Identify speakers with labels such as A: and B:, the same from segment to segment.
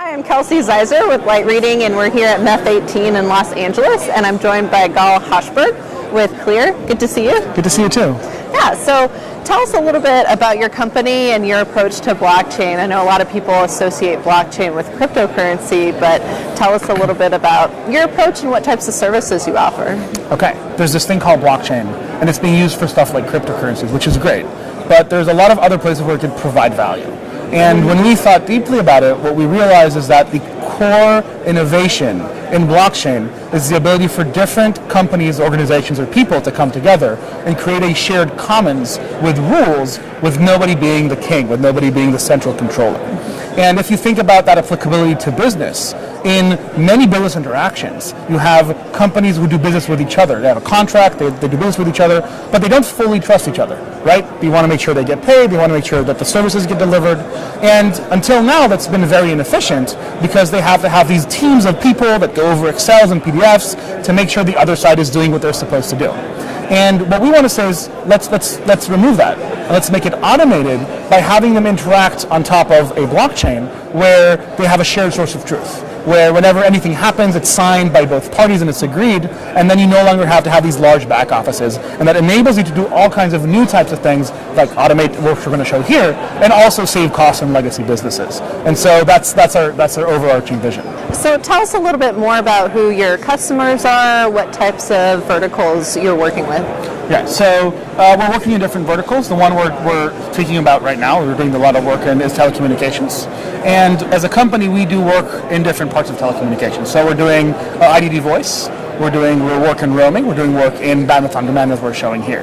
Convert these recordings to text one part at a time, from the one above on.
A: Hi, I'm Kelsey Zeiser with Light Reading, and we're here at MEF18 in Los Angeles, and I'm joined by Gal Hochberg with Clear. Good to see you.
B: Good to see you too.
A: Yeah, so tell us a little bit about your company and your approach to blockchain. I know a lot of people associate blockchain with cryptocurrency, but tell us a little bit about your approach and what types of services you offer.
B: Okay, there's this thing called blockchain, and it's being used for stuff like cryptocurrencies, which is great, but there's a lot of other places where it could provide value. And when we thought deeply about it, what we realized is that the core innovation in blockchain is the ability for different companies, organizations, or people to come together and create a shared commons with rules, with nobody being the king, with nobody being the central controller. And if you think about that applicability to business, in many business interactions, you have companies who do business with each other. They have a contract, they do business with each other, but they don't fully trust each other, right? They want to make sure they get paid, they want to make sure that the services get delivered. And until now, that's been very inefficient because they have to have these teams of people that go over Excels and PDFs to make sure the other side is doing what they're supposed to do. And what we want to say is let's remove that. Let's make it automated by having them interact on top of a blockchain where they have a shared source of truth, where whenever anything happens, it's signed by both parties and it's agreed, and then you no longer have to have these large back offices. And that enables you to do all kinds of new types of things, like automate work we're going to show here, and also save costs in legacy businesses. And so that's our overarching vision.
A: So tell us a little bit more about who your customers are, what types of verticals you're working with.
B: Yeah, so we're working in different verticals. The one we're speaking about right now, we're doing a lot of work in, is telecommunications. And as a company, we do work in different parts of telecommunications. So we're doing IDD voice, we're work in roaming, we're doing work in bandwidth on demand as we're showing here.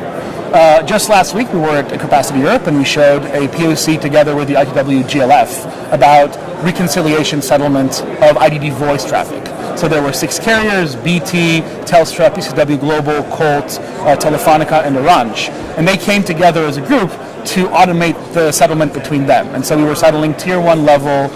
B: Just last week, we were at Capacity Europe and we showed a POC together with the ITW GLF about reconciliation settlement of IDD voice traffic. So there were 6 carriers: BT, Telstra, PCW Global, Colt, Telefonica, and Orange. And they came together as a group to automate the settlement between them. And so we were settling tier 1 level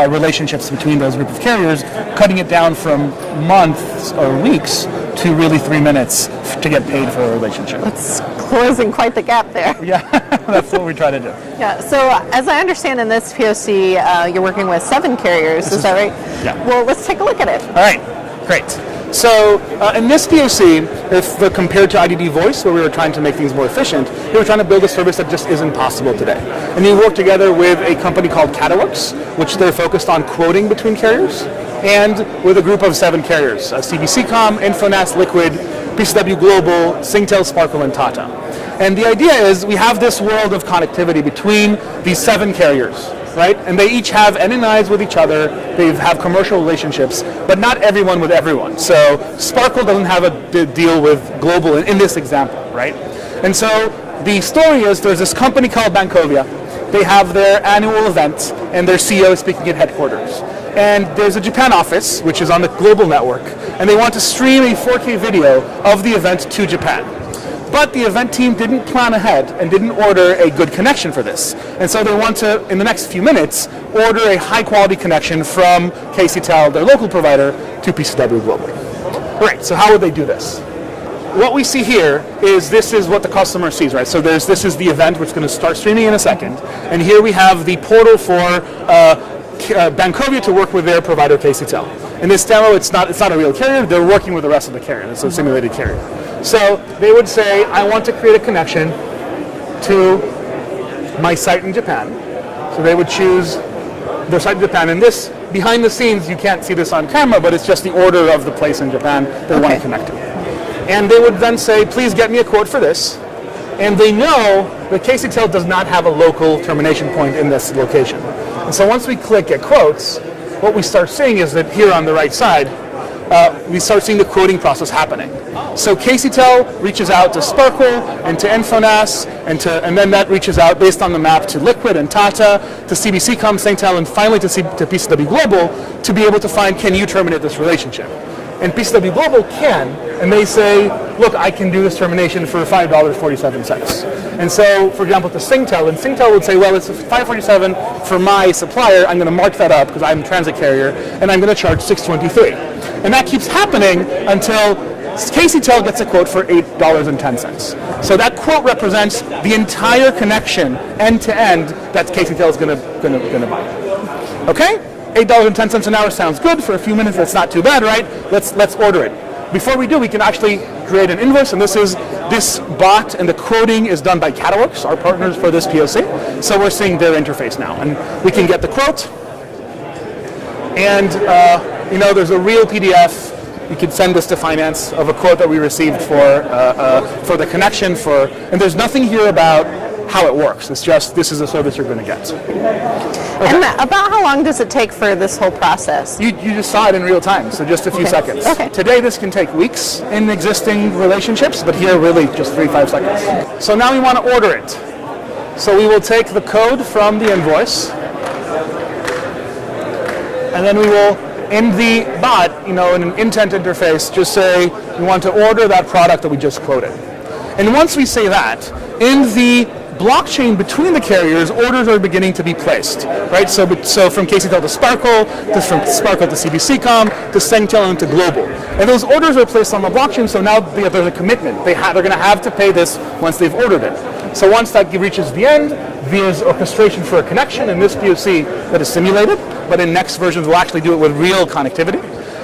B: relationships between those group of carriers, cutting it down from months or weeks to really 3 minutes to get paid for a relationship.
A: That's closing quite the gap there.
B: Yeah, that's what we try to do.
A: Yeah, so as I understand in this POC, you're working with 7 carriers, is that right?
B: Yeah.
A: Well, let's take a look at it.
B: All right, great. So in this POC, if compared to IDD voice, where we were trying to make things more efficient, we were trying to build a service that just isn't possible today. And we worked together with a company called Cataworx, which they're focused on quoting between carriers, and with a group of 7 carriers: CBCCom, Infonas, Liquid, PCW Global, Singtel, Sparkle, and Tata. And the idea is we have this world of connectivity between these 7 carriers, right? And they each have NNIs with each other, they have commercial relationships, but not everyone with everyone. So Sparkle doesn't have a deal with Global in this example, right? And so the story is there's this company called Bankovia. They have their annual event and their CEO is speaking at headquarters. And there's a Japan office, which is on the global network, and they want to stream a 4K video of the event to Japan. But the event team didn't plan ahead and didn't order a good connection for this. And so they want to, in the next few minutes, order a high quality connection from KCTEL, their local provider, to PCW Global. All right, so how would they do this? What we see here is this is what the customer sees, right? So this is the event which is going to start streaming in a second. And here we have the portal for Bankovia to work with their provider, KCTEL. In this demo, it's not a real carrier. They're working with the rest of the carrier. It's a simulated carrier. So they would say, I want to create a connection to my site in Japan. So they would choose their site in Japan. And this, behind the scenes, you can't see this on camera, but it's just the order of the place in Japan they want to connect to. And they would then say, please get me a quote for this. And they know that KCTEL does not have a local termination point in this location. And so once we click Get Quotes, what we start seeing is that here on the right side, we start seeing the quoting process happening. So KCTEL reaches out to Sparkle and to Infonas, and then that reaches out based on the map to Liquid and Tata, to CBCCom, Singtel, and finally to PCW Global to be able to find, can you terminate this relationship? And PCW Global can, and they say, look, I can do this termination for $5.47. And so, for example, to Singtel, and Singtel would say, well, it's $5.47 for my supplier. I'm going to mark that up because I'm a transit carrier, and I'm going to charge $6.23. And that keeps happening until KCTEL gets a quote for $8.10. So that quote represents the entire connection, end to end, that KCTEL is going to buy. Okay? $8.10 an hour sounds good for a few minutes. That's not too bad, right? Let's order it. Before we do, we can actually create an invoice, and this bot and the quoting is done by Cataworx, our partners for this POC. So we're seeing their interface now, and we can get the quote. And there's a real PDF. You could send this to finance of a quote that we received for the connection and there's nothing here about how it works. It's just this is a service you're going to get. Okay.
A: And about how long does it take for this whole process?
B: You just saw it in real time, so just a few seconds.
A: Okay.
B: Today this can take weeks in existing relationships, but here really just 3-5 seconds. So now we want to order it. So we will take the code from the invoice, and then we will, in the bot, in an intent interface, just say we want to order that product that we just quoted. And once we say that, in the blockchain between the carriers, orders are beginning to be placed, right? So from KCTEL to Sparkle, from Sparkle to CBCCom, to Sengtel and to Global. And those orders are placed on the blockchain, so now there's a commitment. They're going to have to pay this once they've ordered it. So once that reaches the end, there's orchestration for a connection in this POC that is simulated, but in next versions we'll actually do it with real connectivity.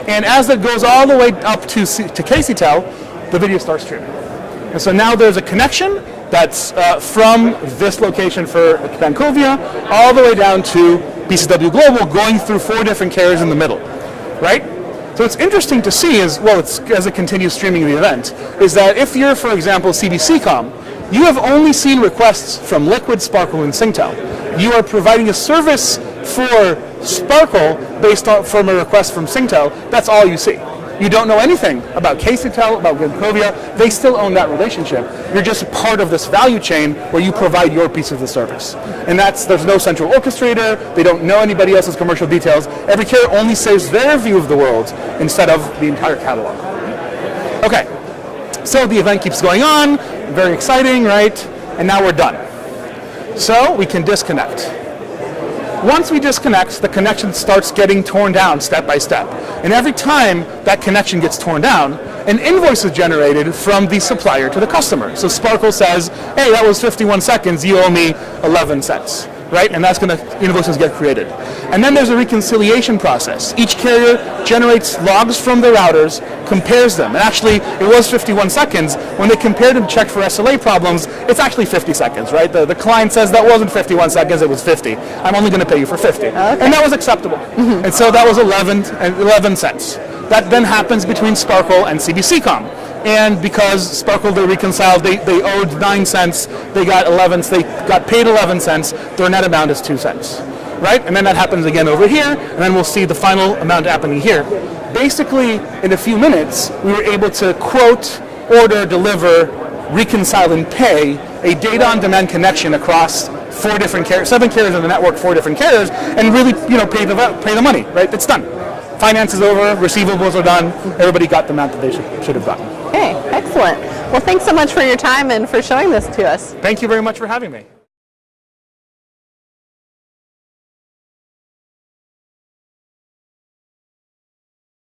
B: And as it goes all the way up to KCTEL, the video starts streaming. And so now there's a connection that's from this location for Vancouver all the way down to BCW Global, going through 4 different carriers in the middle, right? So it's interesting to see as it continues streaming the event, is that if you're, for example, CBCCom, you have only seen requests from Liquid, Sparkle, and Singtel. You are providing a service for Sparkle based on from a request from Singtel. That's all you see. You don't know anything about KCTEL, about Vancouver. They still own that relationship. You're just part of this value chain where you provide your piece of the service. And there's no central orchestrator. They don't know anybody else's commercial details. Every carrier only saves their view of the world instead of the entire catalog. Okay, so the event keeps going on. Very exciting, right? And now we're done. So we can disconnect. Once we disconnect, the connection starts getting torn down step by step. And every time that connection gets torn down, an invoice is generated from the supplier to the customer. So Sparkle says, hey, that was 51 seconds, you owe me 11 cents, right? And that's going to, invoices get created. And then there's a reconciliation process. Each carrier generates logs from the routers, compares them. And actually, it was 51 seconds. When they compared and checked for SLA problems, it's actually 50 seconds, right? The client says that wasn't 51 seconds, it was 50. I'm only going to pay you for 50. Okay. And that was acceptable. Mm-hmm. And so that was 11 cents. That then happens between Sparkle and CBCCom. And because Sparkle, they reconciled, they owed 9 cents, they got paid 11 cents, their net amount is 2 cents. Right? And then that happens again over here, and then we'll see the final amount happening here. Basically, in a few minutes, we were able to quote, order, deliver, reconcile, and pay a data-on-demand connection across 4 different carriers, 7 carriers in the network, 4 different carriers, and really, pay the money. Right? It's done. Finance is over. Receivables are done. Everybody got the amount that they should have gotten.
A: Okay, excellent. Well, thanks so much for your time and for showing this to us.
B: Thank you very much for having me.